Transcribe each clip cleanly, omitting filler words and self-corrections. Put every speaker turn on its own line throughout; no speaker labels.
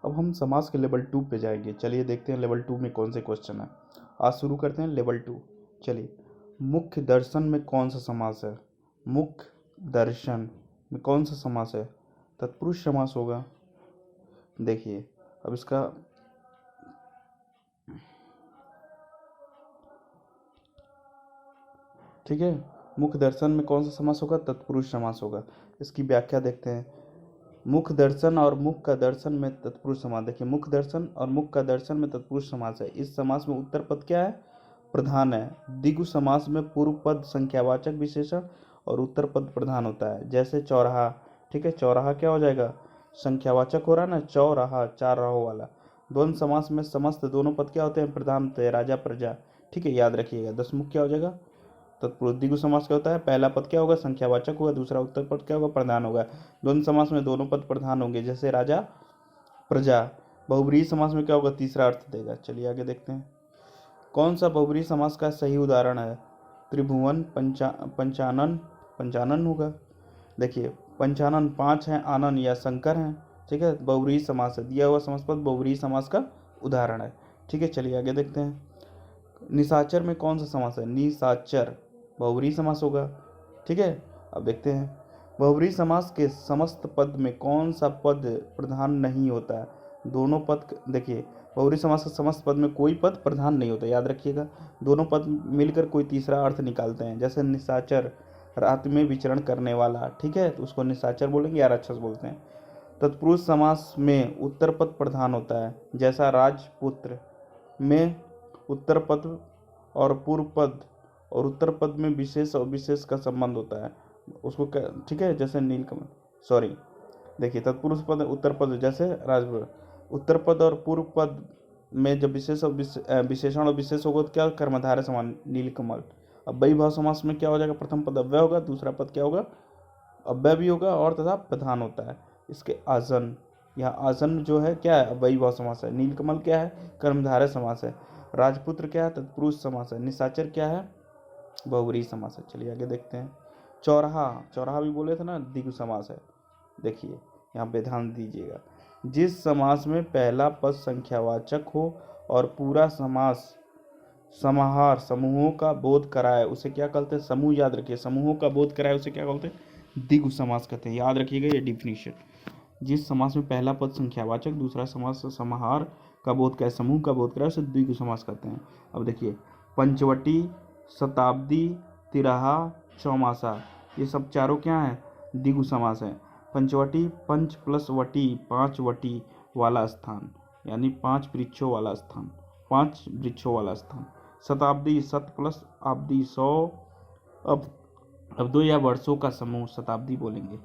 अब हम समास के लेवल 2 पे जाएंगे। चलिए देखते हैं लेवल 2 में कौन से क्वेश्चन है। आज शुरू करते हैं लेवल 2। चलिए, मुख्य दर्शन में कौन सा समास है? मुख्य दर्शन में कौन सा समास है? तत्पुरुष समास होगा। देखिए अब इसका ठीक है, मुख्य दर्शन में कौन सा समास होगा? तत्पुरुष समास होगा। इसकी व्याख्या देखते हैं। मुख्य दर्शन और मुख का दर्शन में तत्पुरुष समास। देखिए, मुख्य दर्शन और मुख का दर्शन में तत्पुरुष समास है। इस समास में उत्तर पद क्या है? प्रधान है। द्विगु समास में पूर्व पद संख्यावाचक विशेषण और उत्तर पद प्रधान होता है। जैसे चौराहा, ठीक है, चौराहा क्या हो जाएगा? संख्यावाचक हो रहा है ना, चौराहा, चार राहों वाला। द्वंद्व समास में समस्त दोनों पद क्या होते हैं? प्रधान होते हैं, राजा प्रजा। ठीक है, याद रखिएगा। दसमुख क्या हो जाएगा? तत्पुरुष। द्विगु समास क्या होता है? पहला पद क्या होगा? संख्यावाचक होगा, दूसरा उत्तर पद क्या होगा? प्रधान होगा। द्वंद्व समास में दोनों पद प्रधान होंगे, जैसे राजा प्रजा। बहुब्रीहि समास में क्या होगा? तीसरा अर्थ देगा। चलिए आगे देखते हैं। कौन सा बहुब्रीहि समास का सही उदाहरण है? त्रिभुवन, पंचानन, पंचानन होगा। देखिए, पंचानन पांच हैं, आनन या शंकर हैं। ठीक है, बहुब्रीहि समास है। दिया हुआ समास पद बहुब्रीहि समास का उदाहरण है। ठीक है, चलिए आगे देखते हैं। निशाचर में कौन सा समास है? निशाचर बहुब्रीहि समास होगा। ठीक है, अब देखते हैं। बहुब्रीहि समास के समस्त पद में कौन सा पद प्रधान नहीं होता है? दोनों पद। देखिए, बहुब्रीहि समास के समस्त पद में कोई पद प्रधान नहीं होता, याद रखिएगा। दोनों पद मिलकर कोई तीसरा अर्थ निकालते हैं। जैसे निशाचर, रात में विचरण करने वाला। ठीक है, तो उसको निशाचर बोलेंगे या राक्षस बोलते हैं। तत्पुरुष समास में उत्तर पद प्रधान होता है। जैसा राजपुत्र में उत्तर पद और पूर्व पद और उत्तर पद में विशेष और विशेष का संबंध होता है, उसको क्या, ठीक है, जैसे नीलकमल, सॉरी। देखिए, तत्पुरुष पद उत्तर पद जैसे राजपुत्र, उत्तर पद और पूर्व पद में जब विशेष और विशेषण और विशेष होगा तो क्या? कर्मधारय समान, नीलकमल। अब वही भाव समास में क्या हो जाएगा? प्रथम पद अव्यय होगा, दूसरा पद क्या होगा? अव्यय भी होगा और तथा प्रधान होता है। इसके आसन, यहाँ आसन जो है क्या है? वही भाव समास है। नीलकमल क्या है? कर्मधारय समास है। राजपुत्र क्या है? तत्पुरुष समास है। निशाचर क्या है? बहुब्रीहि समास है। चलिए आगे देखते हैं। चौराहा, चौराहा भी बोले थे ना, द्विगु समास है। देखिए यहाँ पे ध्यान दीजिएगा। जिस समास में पहला पद संख्यावाचक हो और पूरा समास समाहार समूहों का बोध कराए उसे क्या कहते हैं? समूह, याद रखिए। समूहों का बोध कराए उसे क्या कहते हैं? द्विगु समास कहते हैं। याद रखिएगा ये डिफिनीशन। जिस समास में पहला पद संख्यावाचक, दूसरा समास समाहार का बोध कराए, समूह का बोध कराए, उसे द्विगु समास कहते हैं। अब देखिए, पंचवटी, शताब्दी, तिराहा, चौमासा, ये सब चारों क्या हैं? द्विगु समास है। पंचवटी, पंच प्लस वटी, पांच वटी वाला स्थान, यानी पांच वृक्षों वाला स्थान, पांच वृक्षों वाला स्थान। शताब्दी, शत प्लस आब्दी, 100 अब्दों या वर्षों का समूह शताब्दी बोलेंगे।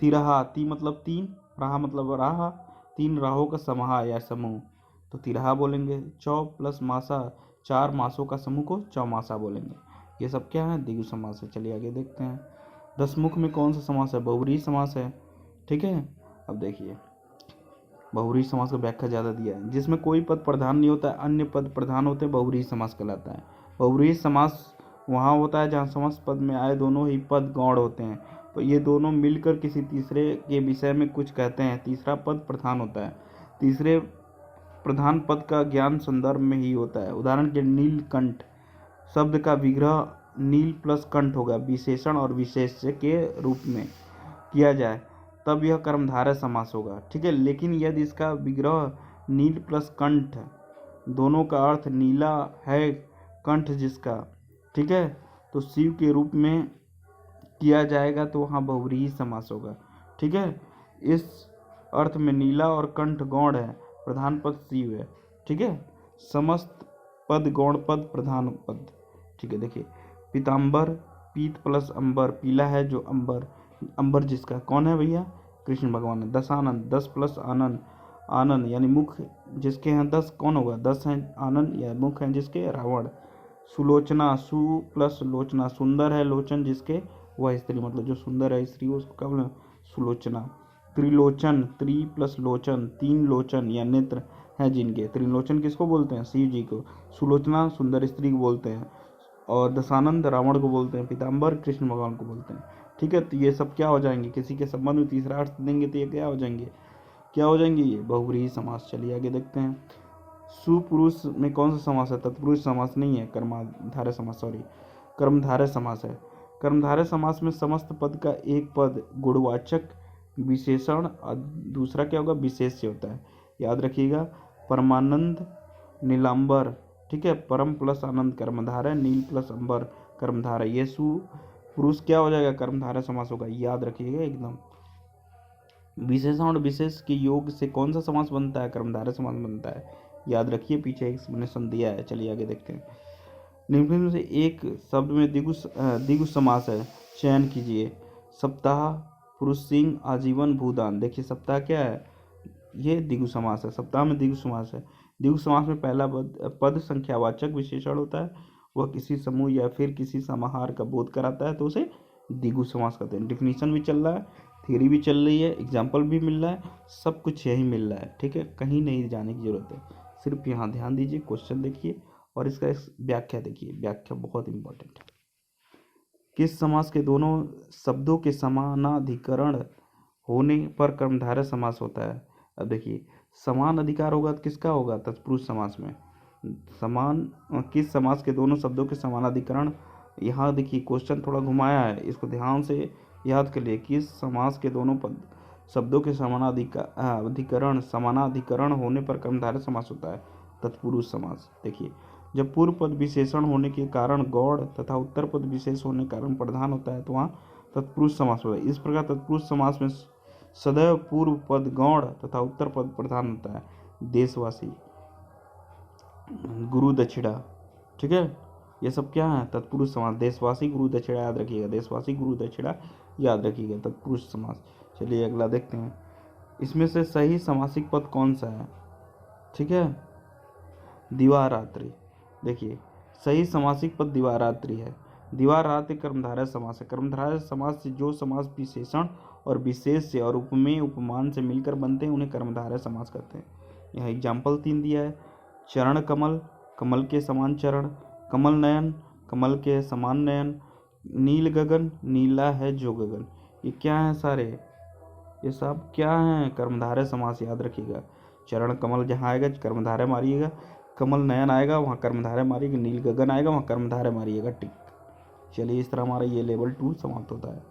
तिराहा, ती मतलब तीन, राहा मतलब राहा, तीन राहों का समाहार या समूह, तो तिराहा बोलेंगे। चौ प्लस मासा, चार मासों का समूह को चौमासा बोलेंगे। ये सब क्या है? द्विगु समास है। चलिए आगे देखते हैं। दसमुख में कौन सा समास है? बहुब्रीहि समास है। ठीक है, अब देखिए, बहुब्रीहि समास का व्याख्या ज़्यादा दिया है। जिसमें कोई पद प्रधान नहीं होता है, अन्य पद प्रधान होते हैं, बहुब्रीहि समास कहलाता है। बहुब्रीहि समास वहाँ होता है जहाँ समस्त पद में आए दोनों ही पद गौण होते हैं, तो ये दोनों मिलकर किसी तीसरे के विषय में कुछ कहते हैं। तीसरा पद प्रधान होता है। तीसरे प्रधान पद का ज्ञान संदर्भ में ही होता है। उदाहरण के नीलकंठ शब्द का विग्रह नील प्लस कंठ होगा, विशेषण और विशेष्य के रूप में किया जाए तब यह कर्मधारय समास होगा। ठीक है, लेकिन यदि इसका विग्रह नील प्लस कंठ, दोनों का अर्थ नीला है, कंठ जिसका, ठीक है, तो शिव के रूप में किया जाएगा तो वहाँ बहुब्रीहि समास होगा। ठीक है, इस अर्थ में नीला और कंठ गौण है, प्रधान पद शिव है। ठीक है, समस्त पद गौण पद, प्रधान पद। ठीक है, देखिए, पीताम्बर, पीत प्लस अंबर, पीला है जो अंबर, अंबर जिसका कौन है भैया? कृष्ण भगवान है। दशानन, 10 प्लस आनंद, आनंद यानी मुख जिसके हैं 10, कौन होगा? 10 हैं आनंद या मुख हैं जिसके? रावण। सुलोचना, सु प्लस लोचना, सुंदर है लोचन जिसके? वह स्त्री, मतलब जो सुंदर है स्त्री उसको क्या बोले? सुलोचना। त्रिलोचन, त्रि प्लस लोचन, तीन लोचन या नेत्र है जिनके। त्रिलोचन किसको बोलते हैं? शिव जी को। सुलोचना सुंदर स्त्री को बोलते हैं, और दशानंद रावण को बोलते हैं। पीताम्बर कृष्ण भगवान को बोलते हैं। ठीक है, तो ये सब क्या हो जाएंगे? किसी के संबंध में तीसरा अर्थ देंगे तो ये क्या हो जाएंगे? क्या हो जाएंगे ये? बहुव्रीहि समास। चलिए आगे देखते हैं। सुपुरुष में कौन सा समास है? तत्पुरुष समास नहीं है, कर्मधारय समास, सॉरी, कर्मधारय समास है। कर्मधारय समास में समस्त पद का एक पद गुणवाचक विशेषण और दूसरा क्या होगा? विशेष्य होता है। याद रखिएगा, परमानंद नीलांबर, ठीक है, परम प्लस आनंद कर्मधारय, नील प्लस अंबर कर्मधारय, ये सुपुरुष क्या हो जाएगा? कर्मधारय समास होगा। याद रखिएगा एकदम। विशेषण और विशेष के योग से कौन सा समास बनता है? कर्मधारय समास बनता है। याद रखिए, पीछे एक्सप्लेनेशन दिया है। चलिए आगे देखते हैं। निम्न में से एक शब्द में द्विगु समास है, चयन कीजिए। सप्ताह, पुरुष सिंह, आजीवन, भूदान। देखिए सप्ताह क्या है? ये द्विगु समास है, सप्ताह में द्विगु समास है। द्विगु समास में पहला पद संख्यावाचक विशेषण होता है, वह किसी समूह या फिर किसी समाहार का बोध कराता है तो उसे द्विगु समास कहते हैं। डिफिनीशन भी चल रहा है, थ्योरी भी चल रही है, एग्जाम्पल भी मिल रहा है, सब कुछ यही मिल रहा है, ठीक है, कहीं नहीं जाने की जरूरत है। सिर्फ यहाँ ध्यान दीजिए, क्वेश्चन देखिए और इसका व्याख्या देखिए। व्याख्या बहुत इंपॉर्टेंट है। किस समास के दोनों शब्दों के समानाधिकरण होने पर कर्मधारय समास होता है? अब देखिए, समान अधिकार होगा तो किसका होगा? तत्पुरुष समास में। किस समास के दोनों शब्दों के समानाधिकरण, यहाँ देखिए क्वेश्चन थोड़ा घुमाया है, इसको ध्यान से याद कर लिए। किस समास के दोनों शब्दों के समानाधिकरण होने पर कर्मधारय समास होता है? तत्पुरुष समास। देखिए, जब पूर्व पद विशेषण होने के कारण गौड़ तथा उत्तर पद विशेष होने के कारण प्रधान होता है तो वहाँ तत्पुरुष समास होता है। इस प्रकार तत्पुरुष समास में सदैव पूर्व पद गौड़ तथा उत्तर पद प्रधान होता है। देशवासी, गुरु दक्षिणा, ठीक है, ये सब क्या है? तत्पुरुष समास। देशवासी, गुरु दक्षिणा याद रखिएगा, देशवासी, गुरु दक्षिणा याद रखिएगा, तत्पुरुष समास। चलिए अगला देखते हैं। इसमें से सही समासिक पद कौन सा है? ठीक है, दिवारात्रि। देखिए, सही समासिक पद दिवारात्रि है। दिवारात्रि कर्मधारय समास है। कर्मधारय समास से जो समास विशेषण और विशेष से और उपमेय उपमान से मिलकर बनते हैं उन्हें कर्मधारय समास कहते हैं। यहाँ एग्जाम्पल 3 दिया है। चरण कमल, कमल के समान चरण। कमल नयन, कमल के समान नयन। नील गगन, नीला है जो गगन। ये क्या है सारे? ये सब क्या है? कर्मधारय समास। याद रखिएगा, चरण कमल जहाँ आएगा कर्मधारय मारिएगा, कमल नयन आएगा वहाँ कर्मधारय मारिएगा, नील गगन आएगा वहाँ कर्मधारय मारिएगा, टिक। चलिए, इस तरह हमारा ये लेवल 2 समाप्त होता है।